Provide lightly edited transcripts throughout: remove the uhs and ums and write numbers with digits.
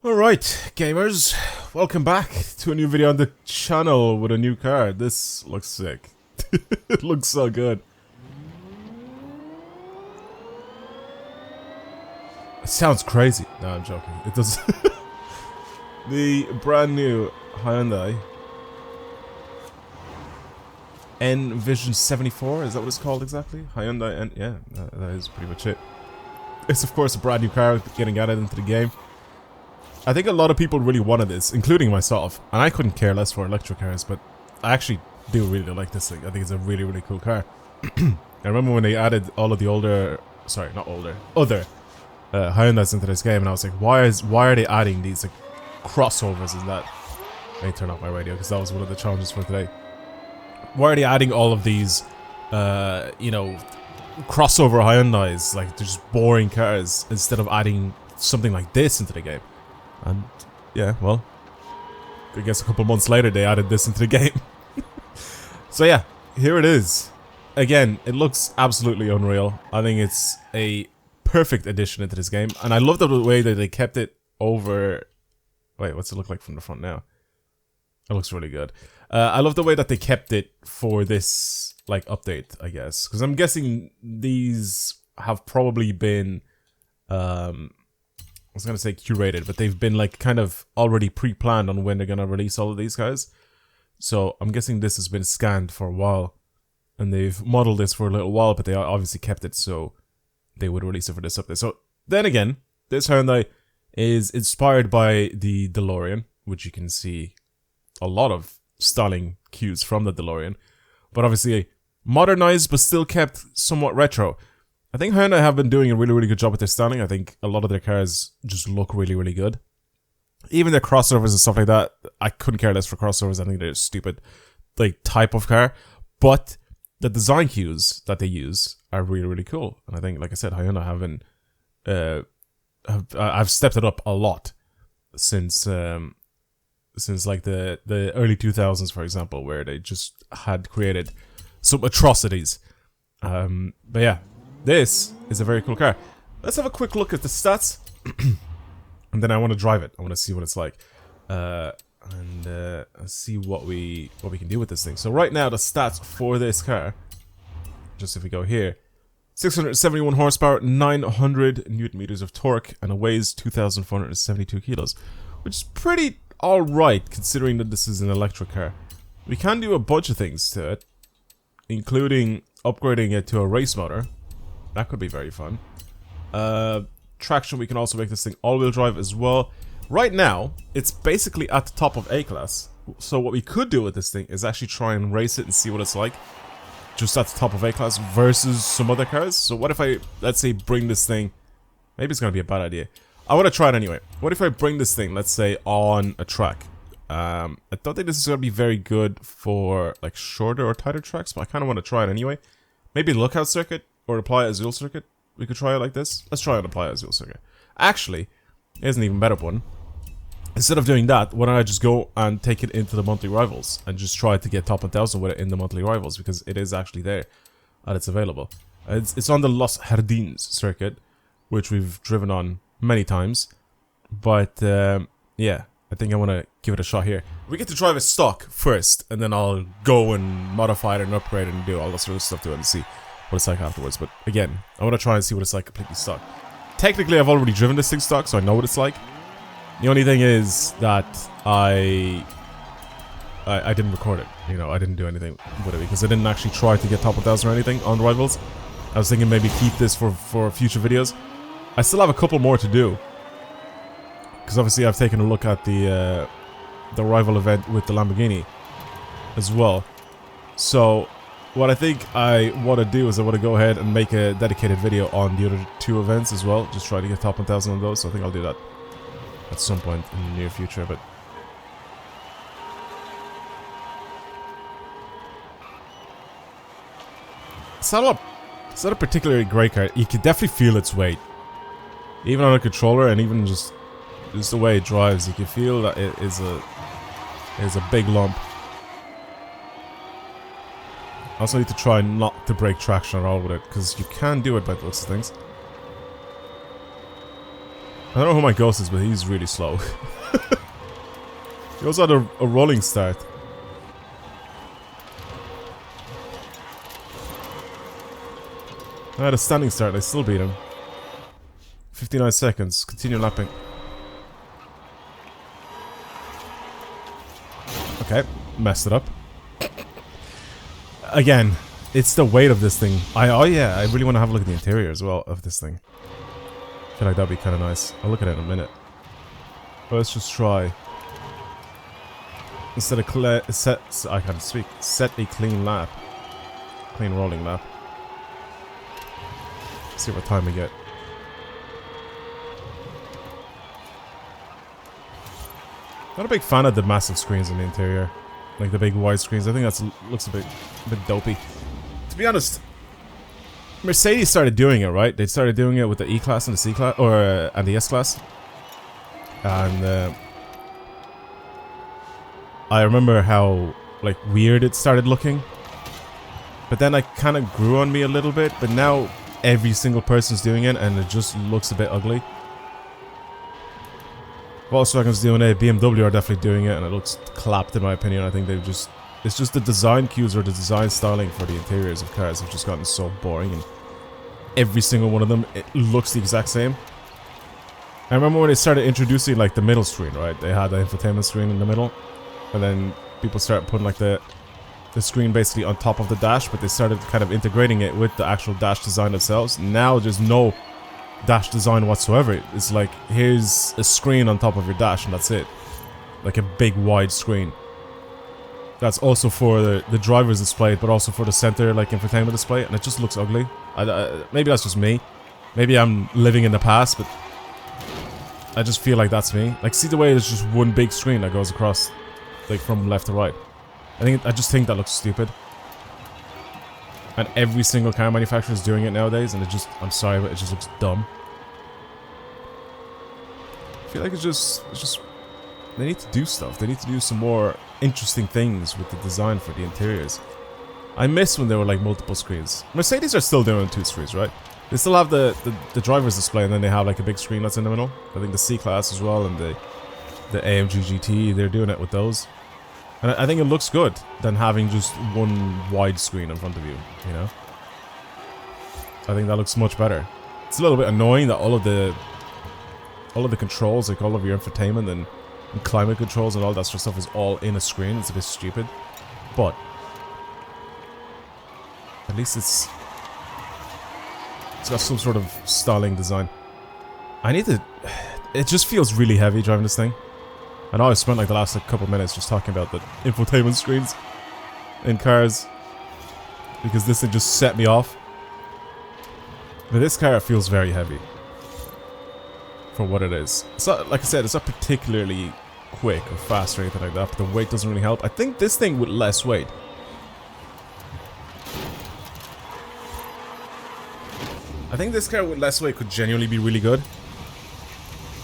Alright, gamers, welcome back to a new video on the channel with a new car. This looks sick. It looks so good. It sounds crazy. No, I'm joking. It does. The brand new Hyundai N Vision 74, is that what it's called exactly? Hyundai N, yeah, that is pretty much it. It's of course a brand new car getting added into the game. I think a lot of people really wanted this, including myself, and I couldn't care less for electric cars, but I actually do really like this thing. I think it's a really, really cool car. I remember when they added all of the other Hyundais into this game, and I was like, why are they adding these like crossovers and that? Let me turn off my radio, because that was one of the challenges for today. Why are they adding all of these, you know, crossover Hyundais, like they're just boring cars, instead of adding something like this into the game? And yeah, well, I guess a couple months later they added this into the game. So yeah, here it is. Again, it looks absolutely unreal. I think it's a perfect addition into this game, and I love the way that they kept it over. Wait, what's it look like from the front now? It looks really good. I love the way that they kept it for this like update, I guess, because I'm guessing these have probably been I was gonna say curated, but they've been like kind of already pre-planned on when they're gonna release all of these guys. So I'm guessing this has been scanned for a while, and they've modeled this for a little while, but they obviously kept it so they would release it for this update. So then again, this Hyundai is inspired by the DeLorean, which you can see a lot of styling cues from the DeLorean, but obviously modernized but still kept somewhat retro. I think Hyundai have been doing a really, really good job with their styling. I think a lot of their cars just look really, really good. Even their crossovers and stuff like that, I couldn't care less for crossovers. I think they're a stupid like type of car. But the design cues that they use are really, really cool. And I think, like I said, Hyundai I've stepped it up a lot since like the early 2000s, for example, where they just had created some atrocities. But yeah. This is a very cool car. Let's have a quick look at the stats. And then I want to drive it. I want to see what it's like. And see what we can do with this thing. So right now, the stats for this car, just if we go here, 671 horsepower, 900 newton meters of torque, and it weighs 2,472 kilos. Which is pretty alright, considering that this is an electric car. We can do a bunch of things to it, including upgrading it to a race motor. That could be very fun. Traction, we can also make this thing all-wheel drive as well. Right now, it's basically at the top of A-Class. So what we could do with this thing is actually try and race it and see what it's like. Just at the top of A-Class versus some other cars. So what if I, let's say, bring this thing... Maybe it's going to be a bad idea. I want to try it anyway. What if I bring this thing, let's say, on a track? I don't think this is going to be very good for like shorter or tighter tracks, but I kind of want to try it anyway. Maybe lookout circuit. Or apply as dual circuit. We could try it like this. Let's try and apply as dual circuit. Actually, here's an even better one. Instead of doing that, why don't I just go and take it into the monthly rivals and just try to get top 1000 with it in the monthly rivals, because it is actually there and it's available. It's on the Los Jardines circuit, which we've driven on many times. But yeah, I think I want to give it a shot here. We get to drive it stock first, and then I'll go and modify it and upgrade it and do all this sort of stuff to it and see what it's like afterwards. But again, I want to try and see what it's like completely stock. Technically, I've already driven this thing stock, so I know what it's like. The only thing is that I didn't record it. You know, I didn't do anything with it because I didn't actually try to get top 1000 or anything on rivals. I was thinking maybe keep this for future videos. I still have a couple more to do, because obviously I've taken a look at the rival event with the Lamborghini as well. So what I think I want to do is I want to go ahead and make a dedicated video on the other two events as well. Just try to get top 1000 on those. So I think I'll do that at some point in the near future. But it's not a particularly great car. You can definitely feel its weight, even on a controller, and even just the way it drives. You can feel that it is a big lump. I also need to try not to break traction at all with it, because you can do it by those things. I don't know who my ghost is, but he's really slow. He also had a rolling start. I had a standing start and I still beat him. 59 seconds. Continue lapping. Okay. Messed it up. Again, it's the weight of this thing. Oh yeah, I really want to have a look at the interior as well of this thing. I feel like that'd be kind of nice. I'll look at it in a minute. But let's just try. Instead of I can't speak. Set a clean lap. Clean rolling lap. See what time we get. Not a big fan of the massive screens in the interior. Like the big wide screens. I think that looks a bit dopey. To be honest, Mercedes started doing it, right? They started doing it with the E-Class and the C-Class, or and the S-Class. And I remember how like weird it started looking. But then it kind of grew on me a little bit. But now every single person's doing it, and it just looks a bit ugly. Volkswagen's doing it, BMW are definitely doing it, and it looks clapped in my opinion. I think they've just... It's just the design cues or the design styling for the interiors of cars have just gotten so boring, and every single one of them, it looks the exact same. I remember when they started introducing like the middle screen, right? They had the infotainment screen in the middle, and then people started putting like the screen basically on top of the dash, but they started kind of integrating it with the actual dash design themselves. Now there's no dash design whatsoever. It's like, here's a screen on top of your dash and that's it. Like a big wide screen. That's also for the driver's display, but also for the center like infotainment display, and it just looks ugly. Maybe that's just me. Maybe I'm living in the past, but I just feel like that's me. Like, see the way there's just one big screen that goes across, like from left to right. I just think that looks stupid. And every single car manufacturer is doing it nowadays, and it just, I'm sorry, but it just looks dumb. I feel like it's just, they need to do stuff. They need to do some more interesting things with the design for the interiors. I miss when there were like multiple screens. Mercedes are still doing 2 screens, right? They still have the driver's display, and then they have like a big screen that's in the middle. I think the C-Class as well, and the AMG GT, they're doing it with those. And I think it looks good than having just one wide screen in front of you, you know? I think that looks much better. It's a little bit annoying that all of the controls, like all of your infotainment and climate controls and all that sort of stuff is all in a screen. It's a bit stupid. But at least it's got some sort of styling design. It just feels really heavy driving this thing. I know I've spent like the last couple of minutes just talking about the infotainment screens in cars, because this thing just set me off. But this car feels very heavy for what it is. It's not, like I said, it's not particularly quick or fast or anything like that, but the weight doesn't really help. I think this thing with less weight, could genuinely be really good.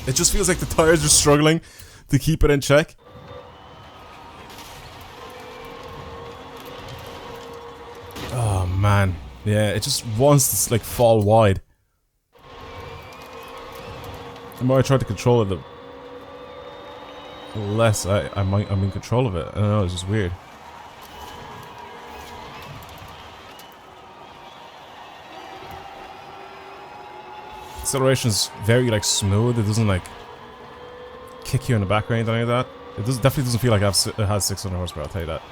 It just feels like the tires are struggling to keep it in check. Oh man, yeah, it just wants to like fall wide. The more I try to control it, the less I'm in control of it. I don't know, it's just weird. Acceleration's very like smooth. It doesn't like kick you in the back or anything like that. It definitely doesn't feel like it has 600 horsepower, I'll tell you that.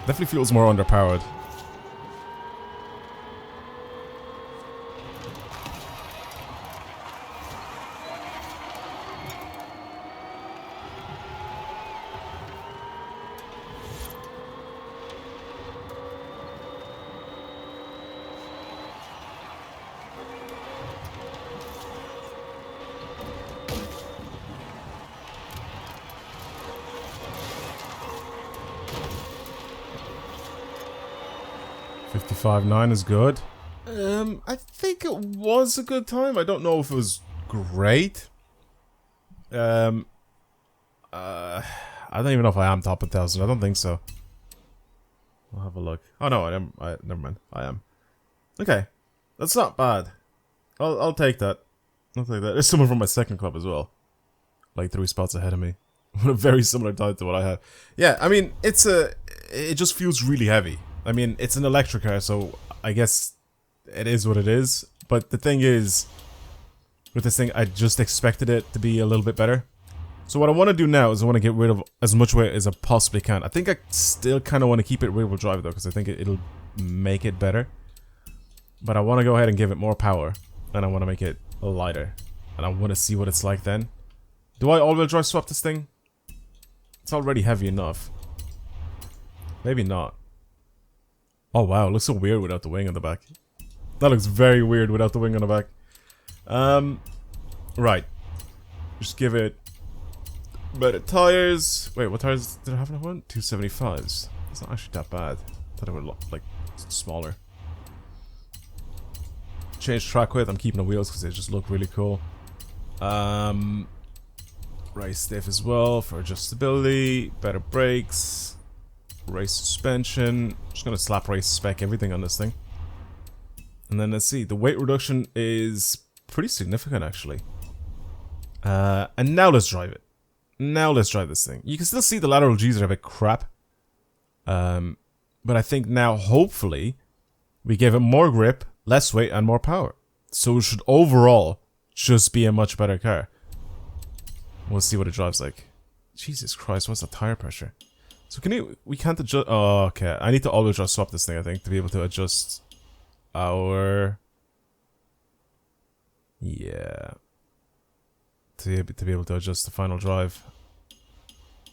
Definitely feels more underpowered. .5.9 is good. I think it was a good time. I don't know if it was great. I don't even know if I am top 1,000. I don't think so. I'll have a look. Oh no, never mind. I am. Okay, that's not bad. I'll take that. I'll take that. There's someone from my second club as well, like 3 spots ahead of me, with a very similar type to what I have. Yeah, I mean, it just feels really heavy. I mean, it's an electric car, so I guess it is what it is. But the thing is, with this thing, I just expected it to be a little bit better. So what I want to do now is I want to get rid of as much weight as I possibly can. I think I still kind of want to keep it rear-wheel drive though, because I think it'll make it better. But I want to go ahead and give it more power, and I want to make it lighter, and I want to see what it's like then. Do I all-wheel drive swap this thing? It's already heavy enough. Maybe not. Oh wow, it looks so weird without the wing on the back. That looks very weird without the wing on the back. Right. Just give it better tires. Wait, what tires did I have in that one? 275s. It's not actually that bad. I thought it would look like smaller. Change track width. I'm keeping the wheels because they just look really cool. Race stiff as well for adjustability. Better brakes. Race suspension. Just gonna slap race spec everything on this thing. And then let's see. The weight reduction is pretty significant actually. And now let's drive it. Now let's drive this thing. You can still see the lateral G's are a bit crap. But I think now, hopefully, we give it more grip, less weight, and more power. So it should overall just be a much better car. We'll see what it drives like. Jesus Christ, what's the tire pressure? So we can't adjust, oh, okay. I need to always just swap this thing, I think, to be able to adjust our... Yeah. To be able to adjust the final drive.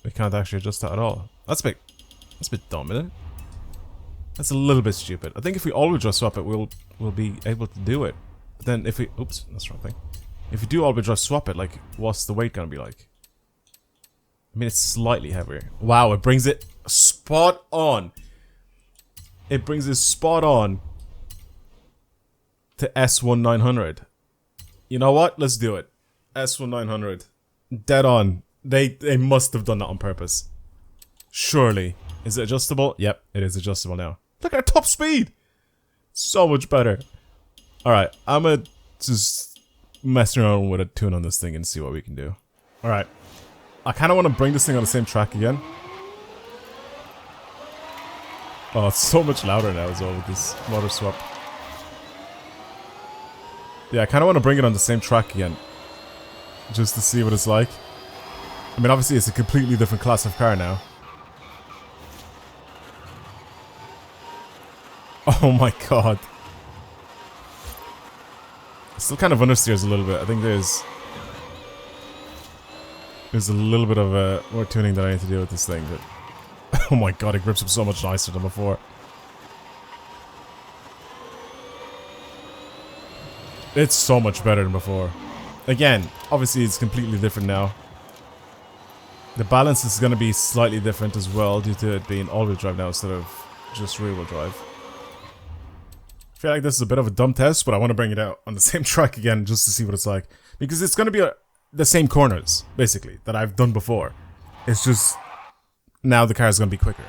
We can't actually adjust that at all. That's a bit dumb, isn't it? That's a little bit stupid. I think if we always just swap it, we'll be able to do it. But then if we... Oops, that's the wrong thing. If we do always just swap it, like, what's the weight gonna be like? I mean, it's slightly heavier. Wow, it brings it spot on. It brings it spot on to S1900. You know what? Let's do it. S1900. Dead on. They must have done that on purpose. Surely. Is it adjustable? Yep, it is adjustable now. Look at our top speed! So much better. Alright, I'm gonna just mess around with a tune on this thing and see what we can do. Alright. I kind of want to bring this thing on the same track again. Oh, it's so much louder now as well with this motor swap. Yeah, I kind of want to bring it on the same track again. Just to see what it's like. I mean, obviously it's a completely different class of car now. Oh my god. It still kind of understeers a little bit. I think there's a little bit of more tuning that I need to do with this thing, but oh my god, it grips up so much nicer than before. It's so much better than before. Again, obviously it's completely different now. The balance is going to be slightly different as well due to it being all-wheel drive now instead of just rear-wheel drive. I feel like this is a bit of a dumb test, but I want to bring it out on the same track again just to see what it's like. Because it's going to be the same corners, basically, that I've done before. It's just, now the car is going to be quicker.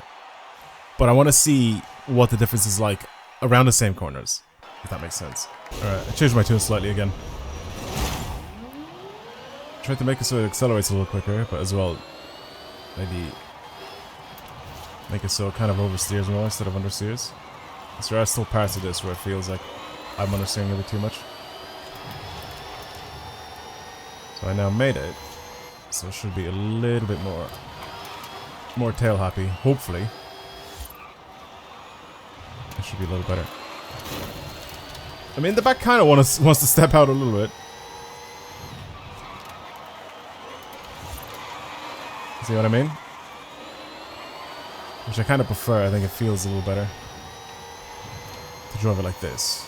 But I want to see what the difference is like around the same corners, if that makes sense. Alright, I changed my tune slightly again. Tried to make it so it accelerates a little quicker, but as well, maybe make it so it kind of oversteers more instead of understeers. So there are still parts of this where it feels like I'm understeering a bit too much. So I now made it, so it should be a little bit more tail happy, hopefully. It should be a little better. I mean, the back kind of wants to step out a little bit. See what I mean? Which I kind of prefer. I think it feels a little better to drive it like this.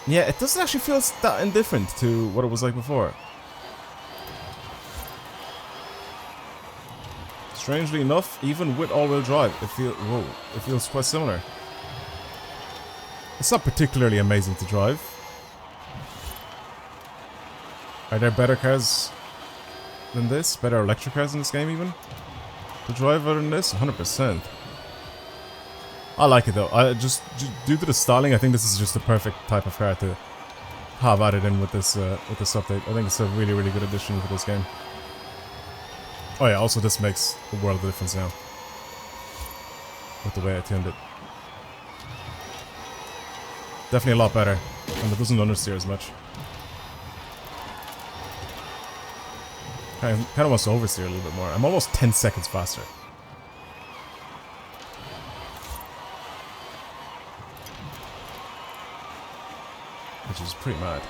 Yeah, it doesn't actually feel that indifferent to what it was like before. Strangely enough, even with all-wheel drive, it feels quite similar. It's not particularly amazing to drive. Are there better cars than this? Better electric cars in this game even? To drive other than this? 100%. I like it though. Due to the styling, I think this is just the perfect type of car to have added in with this update. I think it's a really, really good addition to this game. Oh yeah, also this makes a world of difference now. With the way I tuned it. Definitely a lot better. And it doesn't understeer as much. I kind of wants to oversteer a little bit more. I'm almost 10 seconds faster. Which is pretty mad.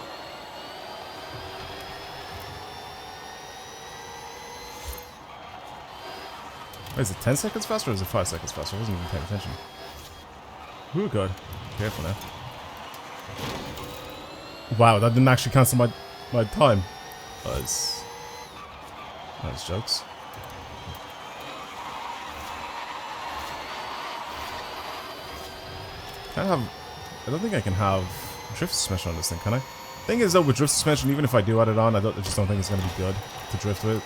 Wait, is it 10 seconds faster or is it 5 seconds faster? I wasn't even paying attention. Ooh, God. Careful now. Wow, that didn't actually cancel my time. That was jokes. I don't think I can have drift suspension on this thing, can I? Thing is though, with drift suspension, even if I do add it on, I just don't think it's going to be good to drift with.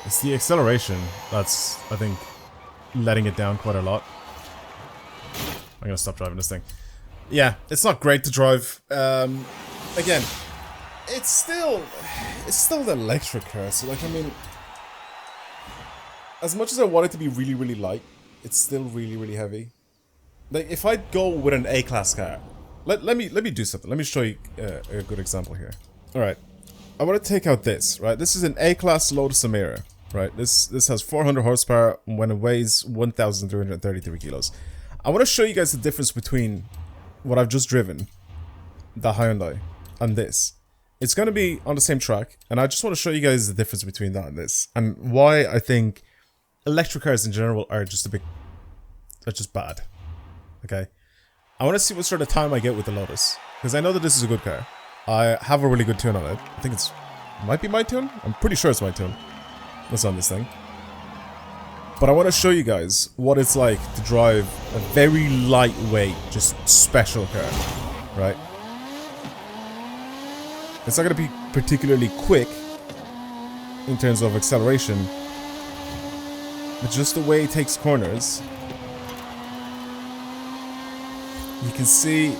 It's the acceleration that's, I think, letting it down quite a lot. I'm gonna stop driving this thing. Yeah, it's not great to drive. Again, it's still the electric car. So like, I mean, as much as I want it to be really, really light, it's still really, really heavy. Like, if I go with an A-class car, let me do something. Let me show you a good example here. All right, I want to take out this. Right, this is an A-class Lotus Emira. Right, this has 400 horsepower when it weighs 1,333 kilos. I want to show you guys the difference between what I've just driven, the Hyundai, and this. It's going to be on the same track, and I just want to show you guys the difference between that and this, and why I think electric cars in general are just bad. Okay, I want to see what sort of time I get with the Lotus, because I know that this is a good car. I have a really good tune on it. I think might be my tune. I'm pretty sure it's my tune. That's on this thing. But I want to show you guys what it's like to drive a very lightweight, just special car, right? It's not going to be particularly quick in terms of acceleration, but just the way it takes corners, you can see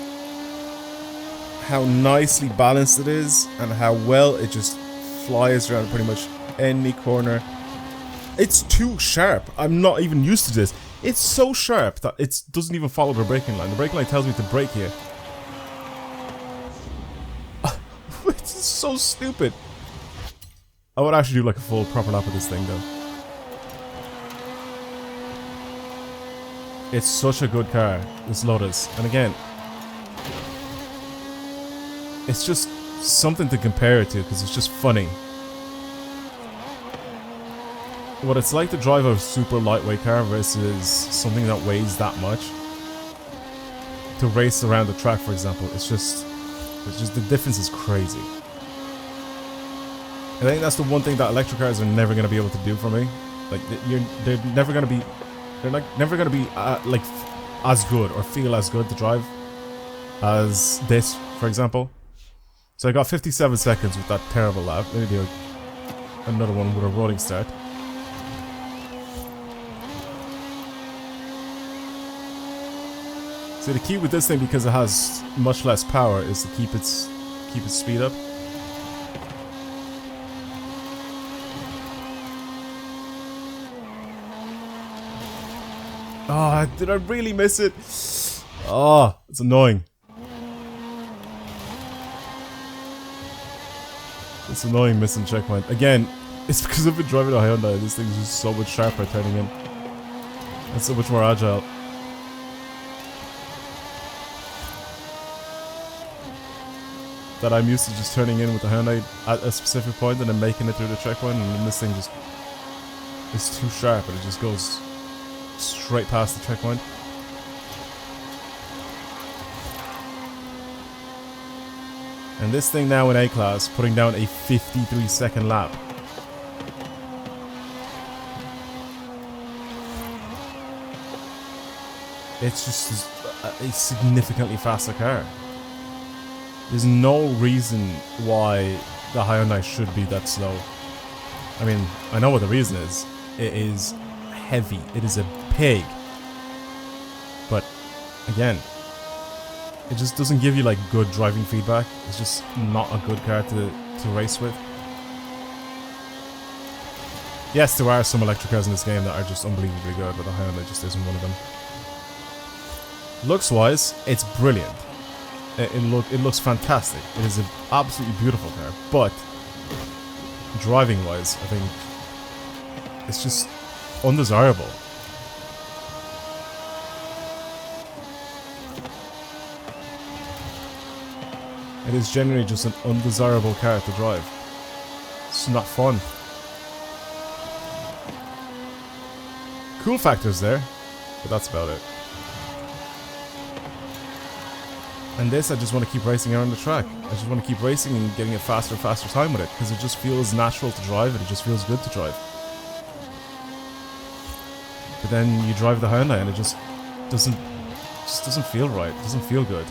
how nicely balanced it is and how well it just flies around pretty much any corner. It's too sharp. I'm not even used to this. It's so sharp that it doesn't even follow the braking line. The braking line tells me to brake here. It's so stupid. I would actually do like a full proper lap of this thing though. It's such a good car, this Lotus. And again, it's just something to compare it to because it's just funny. What it's like to drive a super lightweight car versus something that weighs that much. To race around the track, for example, it's just the difference is crazy. I think that's the one thing that electric cars are never going to be able to do for me. Like, they're never going to be, never going to be like as good or feel as good to drive as this, for example. So I got 57 seconds with that terrible lap. Let me do another one with a rolling start. So the key with this thing, because it has much less power, is to keep its speed up. Oh, did I really miss it? Oh, it's annoying. It's annoying missing checkpoint. Again, it's because I've been driving a Hyundai. This thing is just so much sharper turning in. And so much more agile. That I'm used to just turning in with the Hyundai at a specific point and then making it through the checkpoint, and then this thing just is too sharp and it just goes straight past the checkpoint. And this thing now in A-Class, putting down a 53-second lap. it's just a significantly faster car. There's no reason why the Hyundai should be that slow. I mean, I know what the reason is. It is heavy. It is a pig. But again, it just doesn't give you like good driving feedback. It's just not a good car to race with. Yes, there are some electric cars in this game that are just unbelievably good, but the Hyundai just isn't one of them. Looks-wise, it's brilliant. It looks fantastic. It is an absolutely beautiful car, but driving-wise, I think it's just undesirable. It is generally just an undesirable car to drive. It's not fun. Cool factors there, but that's about it. And this, I just want to keep racing around the track. I just want to keep racing and getting a faster and faster time with it, because it just feels natural to drive and it just feels good to drive. But then you drive the Hyundai and it just doesn't feel right. It doesn't feel good.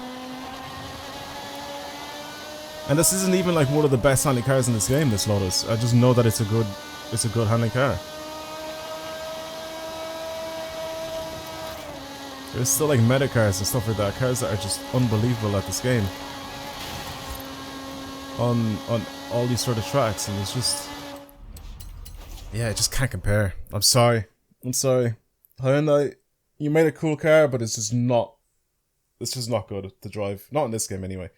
And this isn't even like one of the best handling cars in this game, this Lotus. I just know that it's a good handling car. There's still like meta cars and stuff like that, cars that are just unbelievable at this game. On all these sort of tracks, and it's just, yeah, I just can't compare. I'm sorry. Hyundai, you made a cool car, but it's just not good to drive. Not in this game anyway.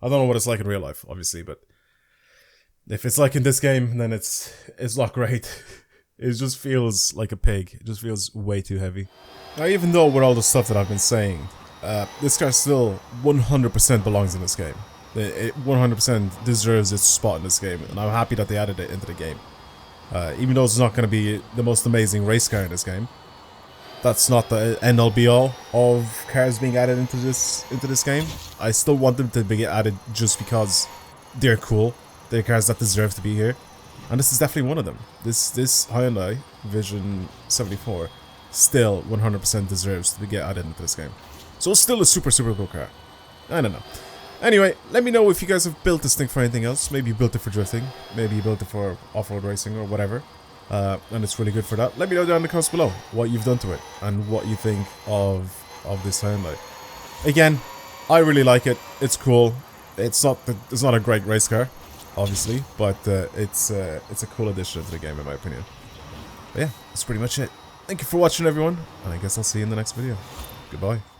I don't know what it's like in real life, obviously, but if it's like in this game, then it's not great. It just feels like a pig. It just feels way too heavy. Now, even though with all the stuff that I've been saying, this car still 100% belongs in this game. It 100% deserves its spot in this game, and I'm happy that they added it into the game. Even though it's not going to be the most amazing race car in this game, that's not the end-all be-all of cars being added into this game. I still want them to be added just because they're cool. They're cars that deserve to be here, and this is definitely one of them. This Hyundai Vision 74 still 100% deserves to get added into this game. So it's still a super cool car. I don't know. Anyway, let me know if you guys have built this thing for anything else. Maybe you built it for drifting. Maybe you built it for off-road racing or whatever. And it's really good for that. Let me know down in the comments below what you've done to it and what you think of this Hyundai. Again, I really like it. It's cool. It's not a great race car, obviously, but it's a cool addition to the game in my opinion. But yeah, that's pretty much it. Thank you for watching, everyone, and I guess I'll see you in the next video. Goodbye.